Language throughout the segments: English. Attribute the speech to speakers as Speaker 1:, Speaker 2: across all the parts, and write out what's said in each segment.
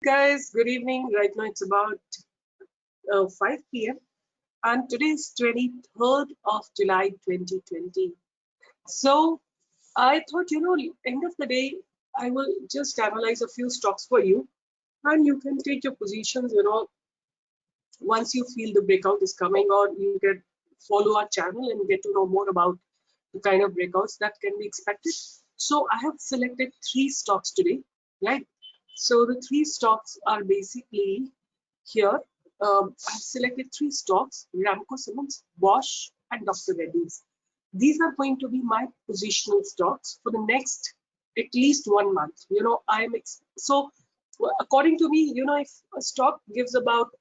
Speaker 1: Guys, good evening. Right now it's about 5 p.m. and today is 23rd of July 2020. So I thought, end of the day, I will just analyze a few stocks for you and you can take your positions, once you feel the breakout is coming, or you can follow our channel and get to know more about the kind of breakouts that can be expected. So I have selected 3 stocks today, right? So the 3 stocks are basically here. I've selected 3 stocks: Ramco Cements, Bosch, and Dr. Reddy's. These are going to be my positional stocks for the next at least 1 month. So according to me, if a stock gives about,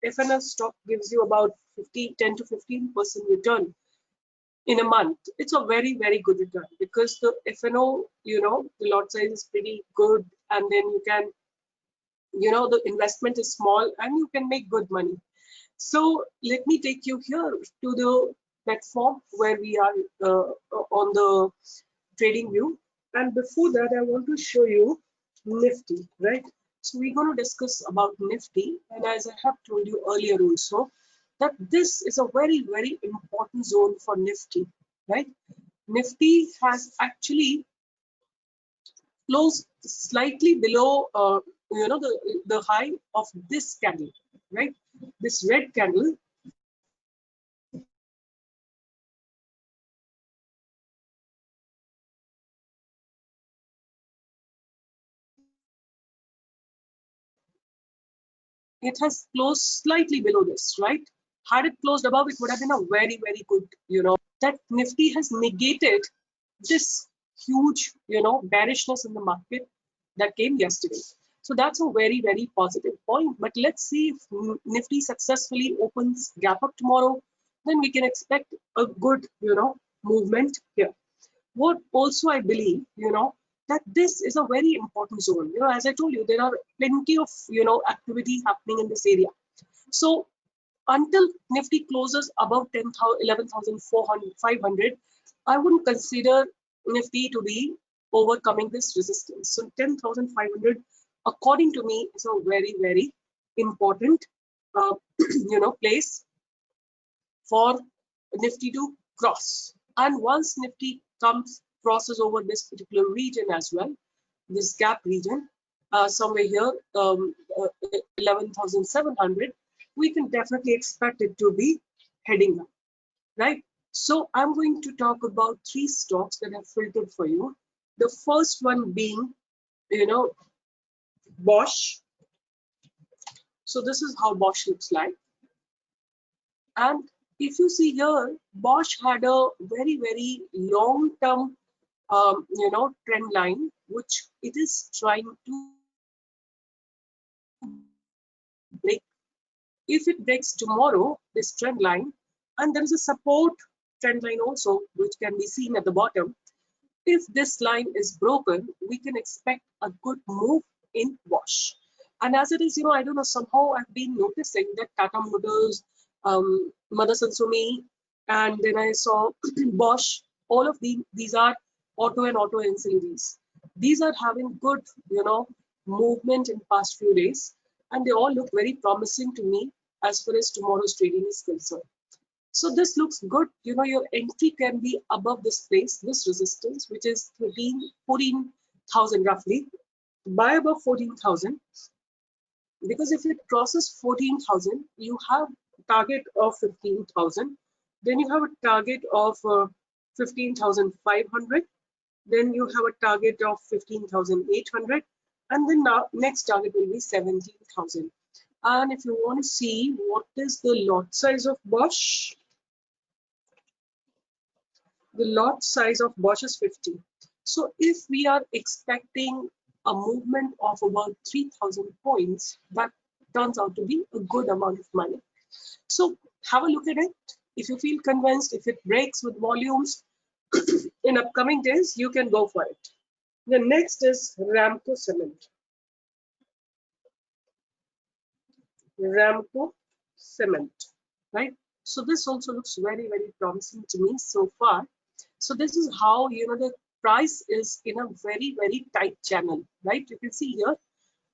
Speaker 1: if a stock gives you about 10 to 15% return in a month, it's a very, very good return, because the FNO, the lot size is pretty good, and then you can, the investment is small and you can make good money. So let me take you here to the platform where we are on the trading view. And before that, I want to show you Nifty, right? So we're going to discuss about Nifty. And as I have told you earlier also, that this is a very, very important zone for Nifty, right? Nifty has actually closed slightly below, the high of this candle, right? This red candle. It has closed slightly below this, right? Had it closed above, it would have been a very, very good, that Nifty has negated this huge, bearishness in the market that came yesterday. So that's a very, very positive point. But let's see if Nifty successfully opens gap up tomorrow, then we can expect a good, movement here. What also I believe, that this is a very important zone. As I told you, there are plenty of, activity happening in this area. So until Nifty closes above 11,500, I wouldn't consider Nifty to be overcoming this resistance. So 10,500, according to me, is a very, very important, place for Nifty to cross. And once Nifty crosses over this particular region as well, this gap region, somewhere here, 11,700, we can definitely expect it to be heading up, right? So I'm going to talk about 3 stocks that I've filtered for you. The first one being, Bosch. So this is how Bosch looks like. And if you see here, Bosch had a very, very long-term, trend line, which it is trying to break. If it breaks tomorrow, this trend line, and there is a support trend line also, which can be seen at the bottom. If this line is broken, we can expect a good move in Bosch. And as it is, I don't know, somehow I've been noticing that Tata Motors, Motherson Sumi, and then I saw Bosch, all of these are auto and auto ancillaries. These are having good, movement in past few days, and they all look very promising to me as far as tomorrow's trading is concerned. So this looks good. Your entry can be above this place, this resistance, which is 14,000 roughly. Buy above 14,000, because if it crosses 14,000, you have a target of 15,000. Then you have a target of 15,500. Then you have a target of 15,800. And then now next target will be 17,000. And if you want to see what is the lot size of Bosch, the lot size of Bosch is 50. So if we are expecting a movement of about 3,000 points, that turns out to be a good amount of money. So have a look at it. If you feel convinced, if it breaks with volumes in upcoming days, you can go for it. The next is Ramco Cement. Ramco Cement, right? So this also looks very, very promising to me so far. So this is how, the price is in a very, very tight channel, right? You can see here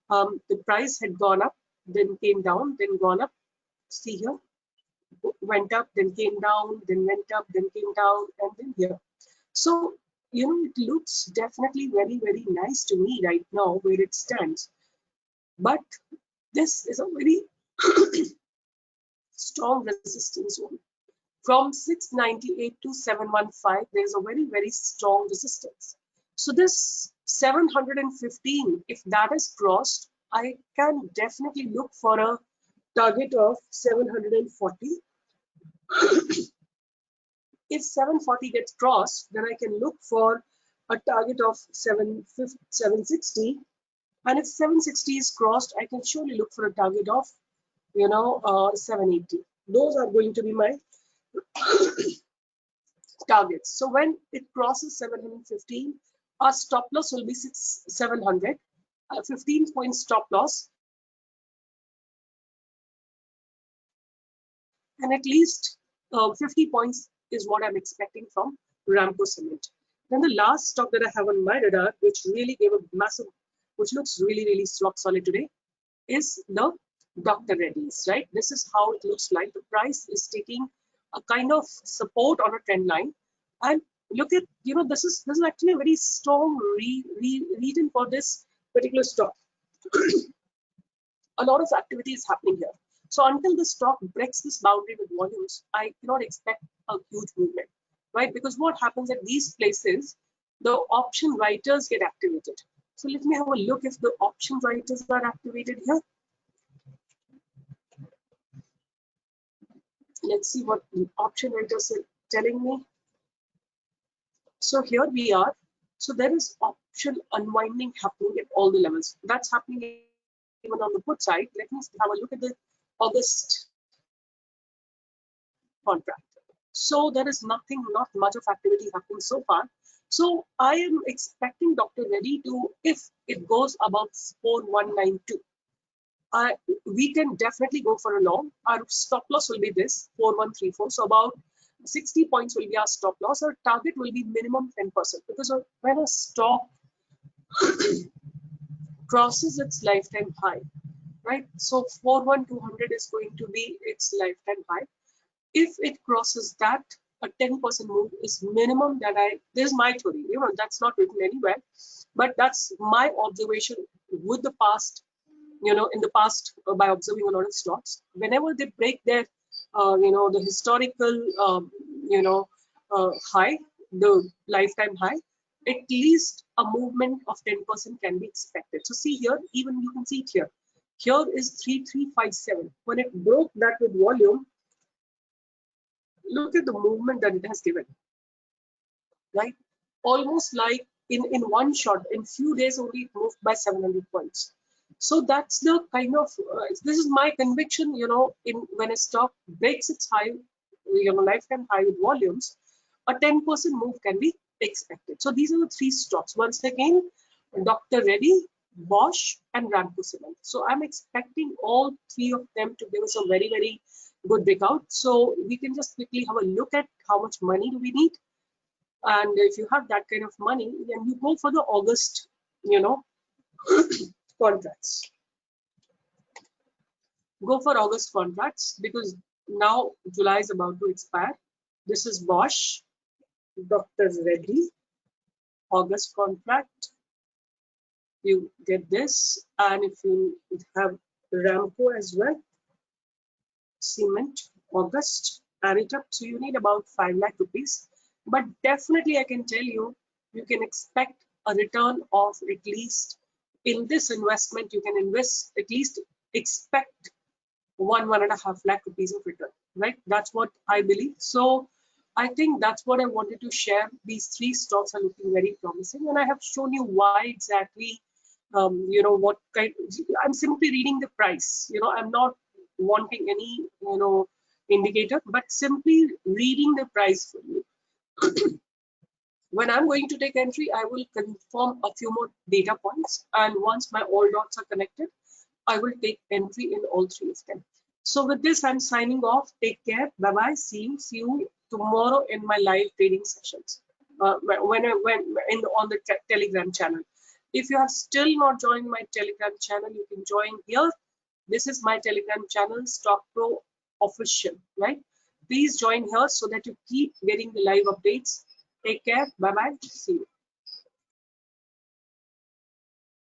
Speaker 1: The price had gone up, then came down, then gone up. See here, went up, then came down, then went up, then came down, and then here. So, it looks definitely very, very nice to me right now where it stands. But this is a very strong resistance zone. From 698 to 715, there's a very, very strong resistance. So this 715, if that is crossed, I can definitely look for a target of 740. If 740 gets crossed, then I can look for a target of 760. And if 760 is crossed, I can surely look for a target of, 780. Those are going to be my targets. So when it crosses 715, our stop loss will be 700, 15 point stop loss, and at least 50 points is what I'm expecting from Ramco Cement. Then the last stock that I have on my radar, which really gave a massive, which looks really, really rock solid today, is the Dr. Reddy's, right? This is how it looks like. The price is taking a kind of support on a trend line, and look at, this is actually a very strong reason for this particular stock. A lot of activity is happening here. So until the stock breaks this boundary with volumes, I cannot expect a huge movement, right? Because what happens at these places, the option writers get activated. So let me have a look if the option writers are activated here. Let's see what the option writers are telling me. So here we are. So there is option unwinding happening at all the levels. That's happening even on the put side. Let me have a look at the August contract. So there is not much of activity happening so far. So I am expecting Dr. Reddy to, if it goes above 4192, we can definitely go for a long. Our stop loss will be this 4134. So about 60 points will be our stop loss. Our target will be minimum 10%, because when a stock crosses its lifetime high, right? So 41200 is going to be its lifetime high. If it crosses that, a 10% move is minimum that this is my theory, that's not written anywhere, but that's my observation with the past, in the past, by observing a lot of stocks. Whenever they break their, the historical, high, the lifetime high, at least a movement of 10% can be expected. So see here, even you can see it here. Here is 3357. When it broke that with volume, look at the movement that it has given, right? Almost like in one shot, in few days only, it moved by 700 points. So that's the kind of, this is my conviction, when a stock breaks its high, lifetime high with volumes, a 10% move can be expected. So these are the three stocks. Once again, Dr. Reddy, Bosch, and Ramco Cement. So I'm expecting all three of them to give us a very, very good breakout. So we can just quickly have a look at how much money do we need. And if you have that kind of money, then you go for the August, contracts. Go for August contracts, because now July is about to expire. This is Bosch, Dr. Reddy, August contract. You get this, and if you have Ramco as well, cement, August, add it up. So you need about 5 lakh rupees. But definitely I can tell you, you can expect a return of at least, in this investment, you can invest, at least expect 1.5 lakh rupees of return, right? That's what I believe. So I think that's what I wanted to share. These three stocks are looking very promising, and I have shown you why exactly, what kind, I'm simply reading the price, I'm not wanting any, indicator, but simply reading the price for you. When I'm going to take entry, I will confirm a few more data points, and once my all dots are connected, I will take entry in all three of them. So with this, I'm signing off. Take care. Bye-bye. See you tomorrow in my live trading sessions, on the Telegram channel. If you have still not joined my Telegram channel, you can join here. This is my Telegram channel, StockPro Official, right? Please join here so that you keep getting the live updates. Take care. Bye-bye. See you.